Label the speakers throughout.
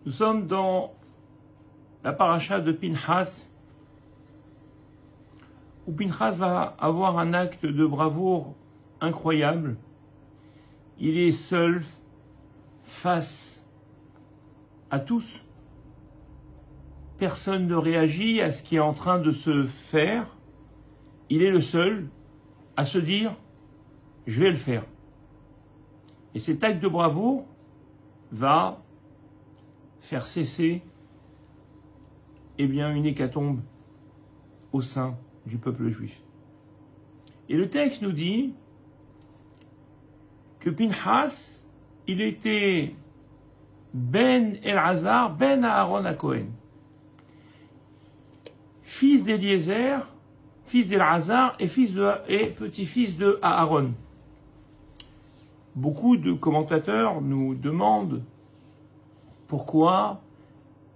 Speaker 1: Nous sommes dans la paracha de Pinchas, où Pinchas va avoir un acte de bravoure incroyable. Il est seul face à tous. Personne ne réagit à ce qui est en train de se faire. Il est le seul à se dire « je vais le faire ». Et cet acte de bravoure va faire cesser une hécatombe au sein du peuple juif. Et le texte nous dit que Pinchas, il était Ben Elazar, Ben Aaron à Cohen, fils d'Eliezer, fils d'Elazar et petit-fils de Aaron. Beaucoup de commentateurs nous demandent pourquoi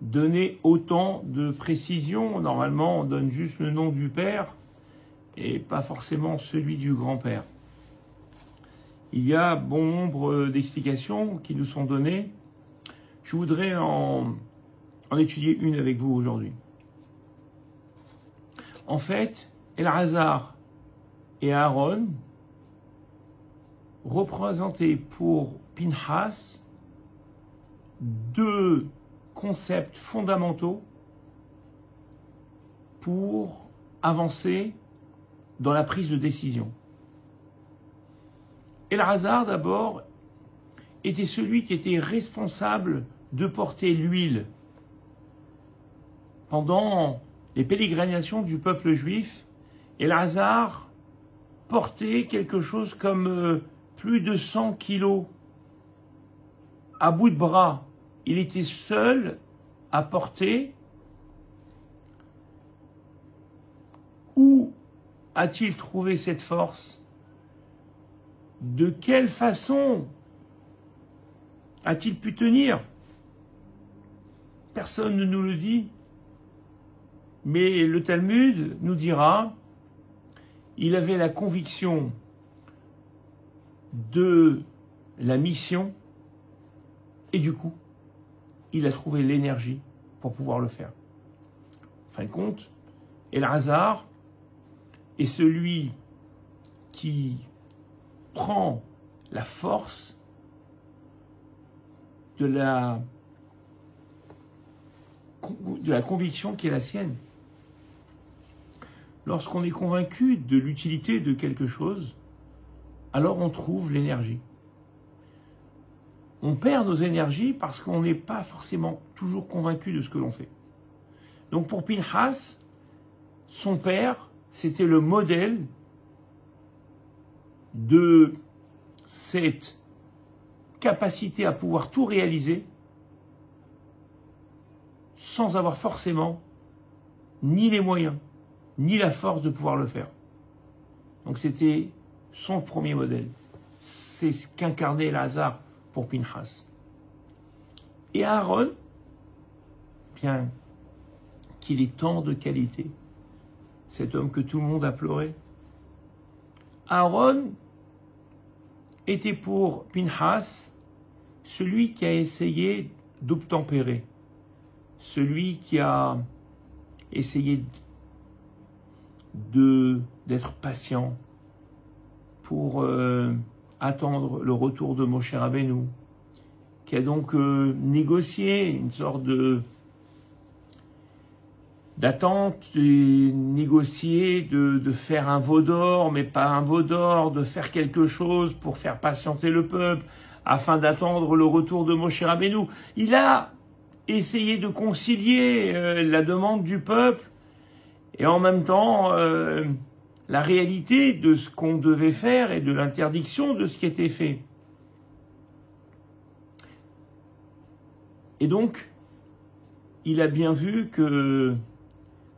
Speaker 1: donner autant de précision. Normalement, on donne juste le nom du père et pas forcément celui du grand-père. Il y a bon nombre d'explications qui nous sont données. Je voudrais en étudier une avec vous aujourd'hui. En fait, Elazar et Aaron représentaient pour Pinchas deux concepts fondamentaux pour avancer dans la prise de décision. Elazar, d'abord, était celui qui était responsable de porter l'huile. Pendant les pérégrinations du peuple juif, Elazar portait quelque chose comme plus de 100 kilos à bout de bras. Il était seul à porter. Où a-t-il trouvé cette force? De quelle façon a-t-il pu tenir? Personne ne nous le dit. Mais le Talmud nous dira, il avait la conviction de la mission et du coup, il a trouvé l'énergie pour pouvoir le faire. En fin de compte, Elazar est celui qui prend la force de la conviction qui est la sienne. Lorsqu'on est convaincu de l'utilité de quelque chose, alors on trouve l'énergie. On perd nos énergies parce qu'on n'est pas forcément toujours convaincu de ce que l'on fait. Donc pour Pinchas, son père, c'était le modèle de cette capacité à pouvoir tout réaliser sans avoir forcément ni les moyens, ni la force de pouvoir le faire. Donc c'était son premier modèle. C'est ce qu'incarnait Elazar pour Pinchas. Et Aaron, bien qu'il ait tant de qualités, cet homme que tout le monde a pleuré, Aaron était pour Pinchas celui qui a essayé d'obtempérer, celui qui a essayé d'être patient pour attendre le retour de Moshe Rabbeinu, qui a donc négocié une sorte d'attente, négocier de faire un veau d'or, mais pas un veau d'or, de faire quelque chose pour faire patienter le peuple, afin d'attendre le retour de Moshe Rabbeinu. Il a essayé de concilier la demande du peuple et en même temps la réalité de ce qu'on devait faire et de l'interdiction de ce qui était fait. Et donc, il a bien vu que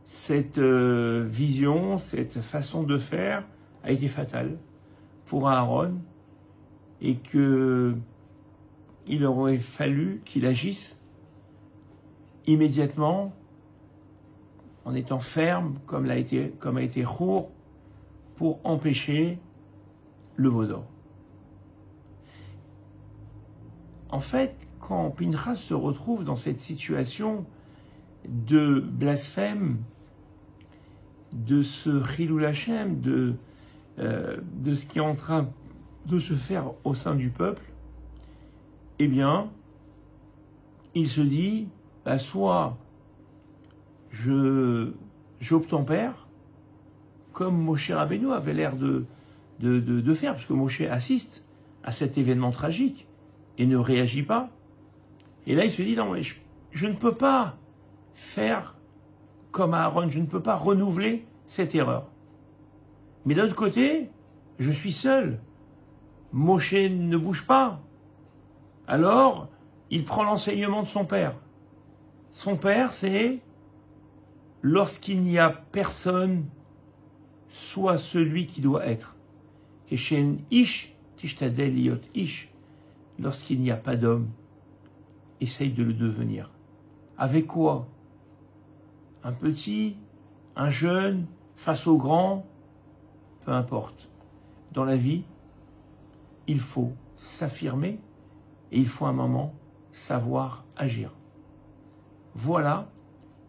Speaker 1: cette vision, cette façon de faire a été fatale pour Aaron et qu'il aurait fallu qu'il agisse immédiatement en étant ferme, comme a été Hur, pour empêcher le veau d'or. En fait, quand Pinchas se retrouve dans cette situation de blasphème, de ce Chilul Hashem, de ce qui est en train de se faire au sein du peuple, eh bien, il se dit, soit j'obtempère, comme Moshe Rabbeinu avait l'air de faire, parce que Moshe assiste à cet événement tragique et ne réagit pas. Et là, il se dit, non, mais je ne peux pas faire comme Aaron, je ne peux pas renouveler cette erreur. Mais d'un autre côté, je suis seul. Moshe ne bouge pas. Alors, il prend l'enseignement de son père. Son père, c'est lorsqu'il n'y a personne, sois celui qui doit être. Keshen ish tishtadel liot ish. Lorsqu'il n'y a pas d'homme, essaye de le devenir. Avec quoi? Un petit, un jeune, face au grand, peu importe. Dans la vie, il faut s'affirmer et il faut un moment savoir agir. Voilà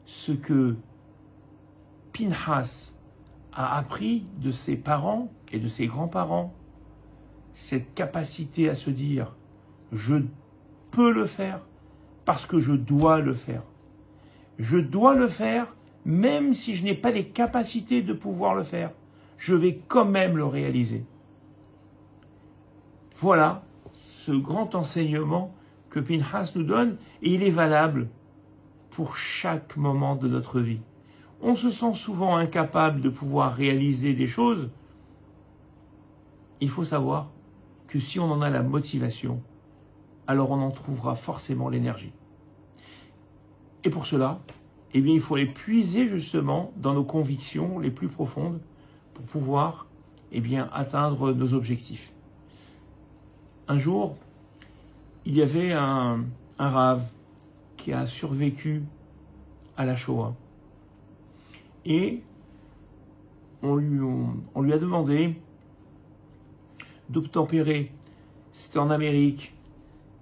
Speaker 1: ce que Pinchas a appris de ses parents et de ses grands-parents. Cette capacité à se dire « je peux le faire parce que je dois le faire ». Je dois le faire même si je n'ai pas les capacités de pouvoir le faire. Je vais quand même le réaliser. Voilà ce grand enseignement que Pinchas nous donne et il est valable pour chaque moment de notre vie. On se sent souvent incapable de pouvoir réaliser des choses. Il faut savoir que si on en a la motivation, alors on en trouvera forcément l'énergie. Et pour cela, eh bien, il faut les puiser justement dans nos convictions les plus profondes pour pouvoir atteindre nos objectifs. Un jour, il y avait un rave qui a survécu à la Shoah. Et on lui a demandé d'obtempérer. C'était en Amérique.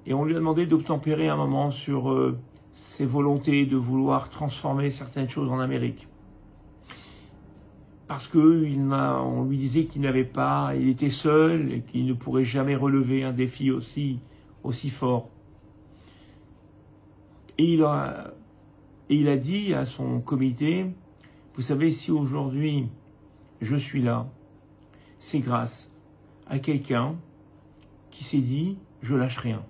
Speaker 1: Et on lui a demandé d'obtempérer un moment sur ses volontés de vouloir transformer certaines choses en Amérique. Parce qu'on lui disait qu'il n'avait pas, il était seul et qu'il ne pourrait jamais relever un défi aussi fort. Et il a dit à son comité, vous savez, si aujourd'hui je suis là, c'est grâce à quelqu'un qui s'est dit, je lâche rien.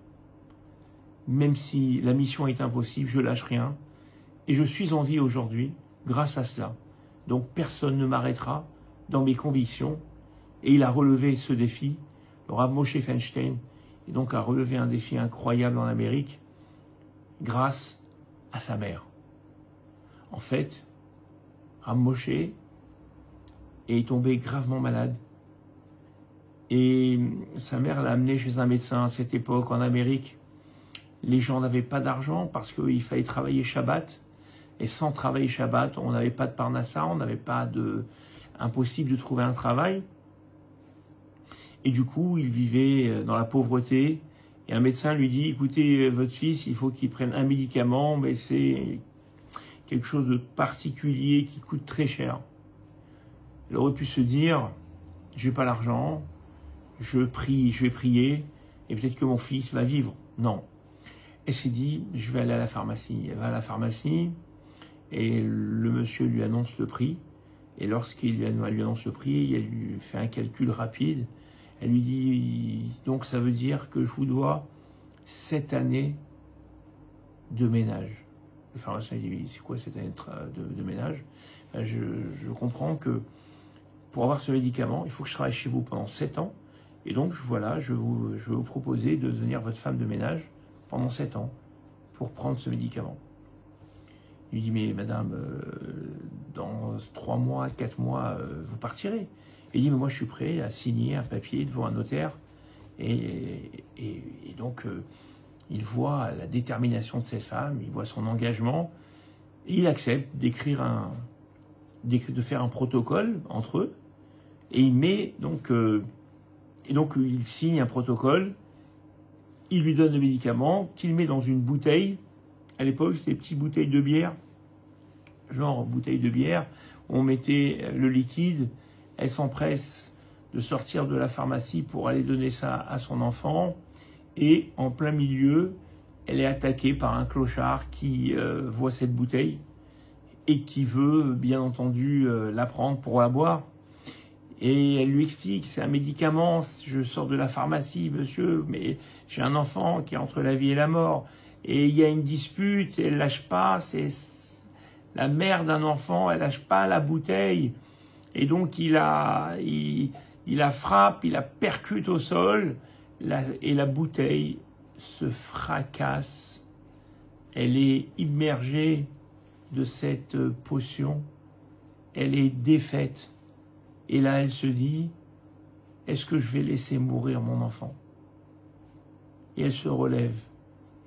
Speaker 1: Même si la mission est impossible, je lâche rien. Et je suis en vie aujourd'hui grâce à cela. Donc personne ne m'arrêtera dans mes convictions. Et il a relevé ce défi. Le Rav Moshe Feinstein et donc a relevé un défi incroyable en Amérique grâce à sa mère. En fait, Rav Moshe est tombé gravement malade. Et sa mère l'a amené chez un médecin à cette époque en Amérique. Les gens n'avaient pas d'argent parce qu'il fallait travailler Shabbat. Et sans travailler Shabbat, on n'avait pas de parnassa, on n'avait pas de... impossible de trouver un travail. Et du coup, il vivait dans la pauvreté. Et un médecin lui dit, écoutez, votre fils, il faut qu'il prenne un médicament, mais c'est quelque chose de particulier qui coûte très cher. Il aurait pu se dire, je n'ai pas l'argent, je vais prier, et peut-être que mon fils va vivre. Non. Elle s'est dit, je vais aller à la pharmacie. Elle va à la pharmacie et le monsieur lui annonce le prix. Et lorsqu'il lui annonce le prix, elle lui fait un calcul rapide. Elle lui dit, donc ça veut dire que je vous dois 7 années de ménage. Le pharmacien dit, c'est quoi 7 années de ménage? Je comprends que pour avoir ce médicament, il faut que je travaille chez vous pendant 7 ans. Et donc, voilà, je vais vous proposer de devenir votre femme de ménage pendant 7 ans pour prendre ce médicament. Il lui dit, mais madame, dans 3 mois, 4 mois, vous partirez. Il dit, mais moi je suis prêt à signer un papier devant un notaire. Et donc, il voit la détermination de cette femme, il voit son engagement, et il accepte d'écrire de faire un protocole entre eux. Et il met donc, il signe un protocole il lui donne le médicament qu'il met dans une bouteille. À l'époque, c'était des petites bouteilles de bière, genre bouteille de bière, où on mettait le liquide. Elle s'empresse de sortir de la pharmacie pour aller donner ça à son enfant. Et en plein milieu, elle est attaquée par un clochard qui voit cette bouteille et qui veut, bien entendu, la prendre pour la boire. Et elle lui explique, c'est un médicament, je sors de la pharmacie, monsieur, mais j'ai un enfant qui est entre la vie et la mort. Et il y a une dispute, elle lâche pas, c'est la mère d'un enfant, elle lâche pas la bouteille. Et donc il la frappe, il la percute au sol, et la bouteille se fracasse. Elle est immergée de cette potion, elle est défaite. Et là, elle se dit, est-ce que je vais laisser mourir mon enfant? Et elle se relève,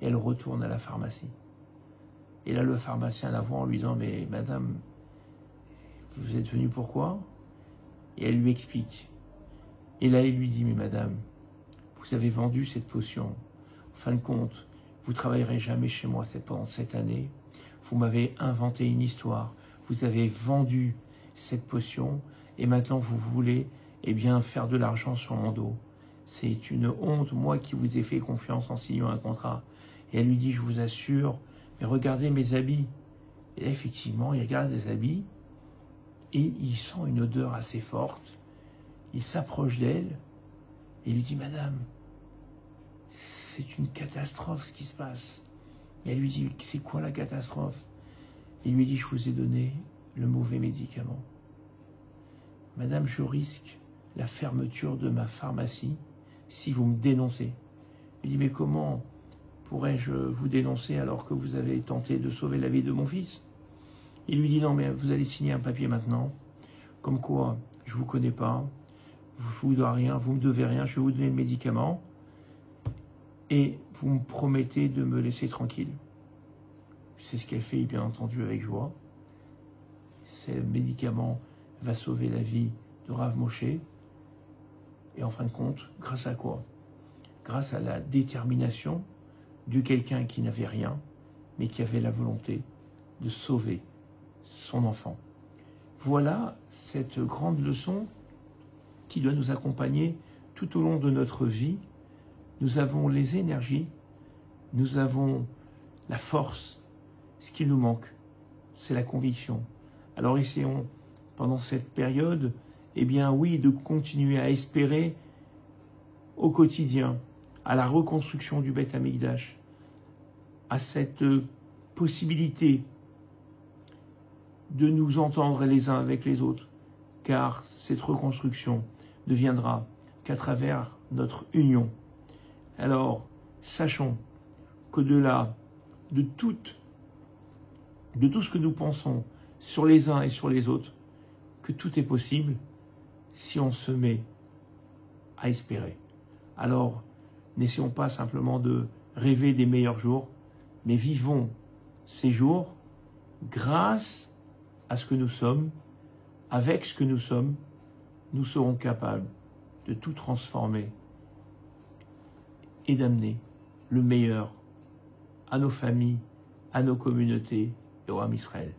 Speaker 1: et elle retourne à la pharmacie. Et là, le pharmacien la voit en lui disant, mais madame, vous êtes venue pourquoi? Et elle lui explique. Et là, il lui dit, mais madame, vous avez vendu cette potion. En fin de compte, vous ne travaillerez jamais chez moi pendant cette année. Vous m'avez inventé une histoire. Vous avez vendu cette potion. Et maintenant, vous voulez faire de l'argent sur mon dos. C'est une honte, moi qui vous ai fait confiance en signant un contrat. Et elle lui dit, je vous assure, mais regardez mes habits. Et là, effectivement, il regarde les habits et il sent une odeur assez forte. Il s'approche d'elle et lui dit, madame, c'est une catastrophe ce qui se passe. Et elle lui dit, c'est quoi la catastrophe? Il lui dit, je vous ai donné le mauvais médicament. Madame, je risque la fermeture de ma pharmacie si vous me dénoncez. Il dit, mais comment pourrais-je vous dénoncer alors que vous avez tenté de sauver la vie de mon fils? Il lui dit, non, mais vous allez signer un papier maintenant, comme quoi je ne vous connais pas, je ne vous dois rien, vous ne me devez rien, je vais vous donner le médicament et vous me promettez de me laisser tranquille. C'est ce qu'elle fait, bien entendu, avec joie. Ce médicament va sauver la vie de Rav Moshe. Et en fin de compte, grâce à quoi? Grâce à la détermination de quelqu'un qui n'avait rien, mais qui avait la volonté de sauver son enfant. Voilà cette grande leçon qui doit nous accompagner tout au long de notre vie. Nous avons les énergies, nous avons la force. Ce qui nous manque, c'est la conviction. Alors essayons, pendant cette période, oui, de continuer à espérer au quotidien, à la reconstruction du Beth Amikdash, à cette possibilité de nous entendre les uns avec les autres, car cette reconstruction ne viendra qu'à travers notre union. Alors, sachons qu'au-delà de tout ce que nous pensons sur les uns et sur les autres, que tout est possible si on se met à espérer. Alors, n'essayons pas simplement de rêver des meilleurs jours, mais vivons ces jours grâce à ce que nous sommes. Avec ce que nous sommes, nous serons capables de tout transformer et d'amener le meilleur à nos familles, à nos communautés et au Ham Israël.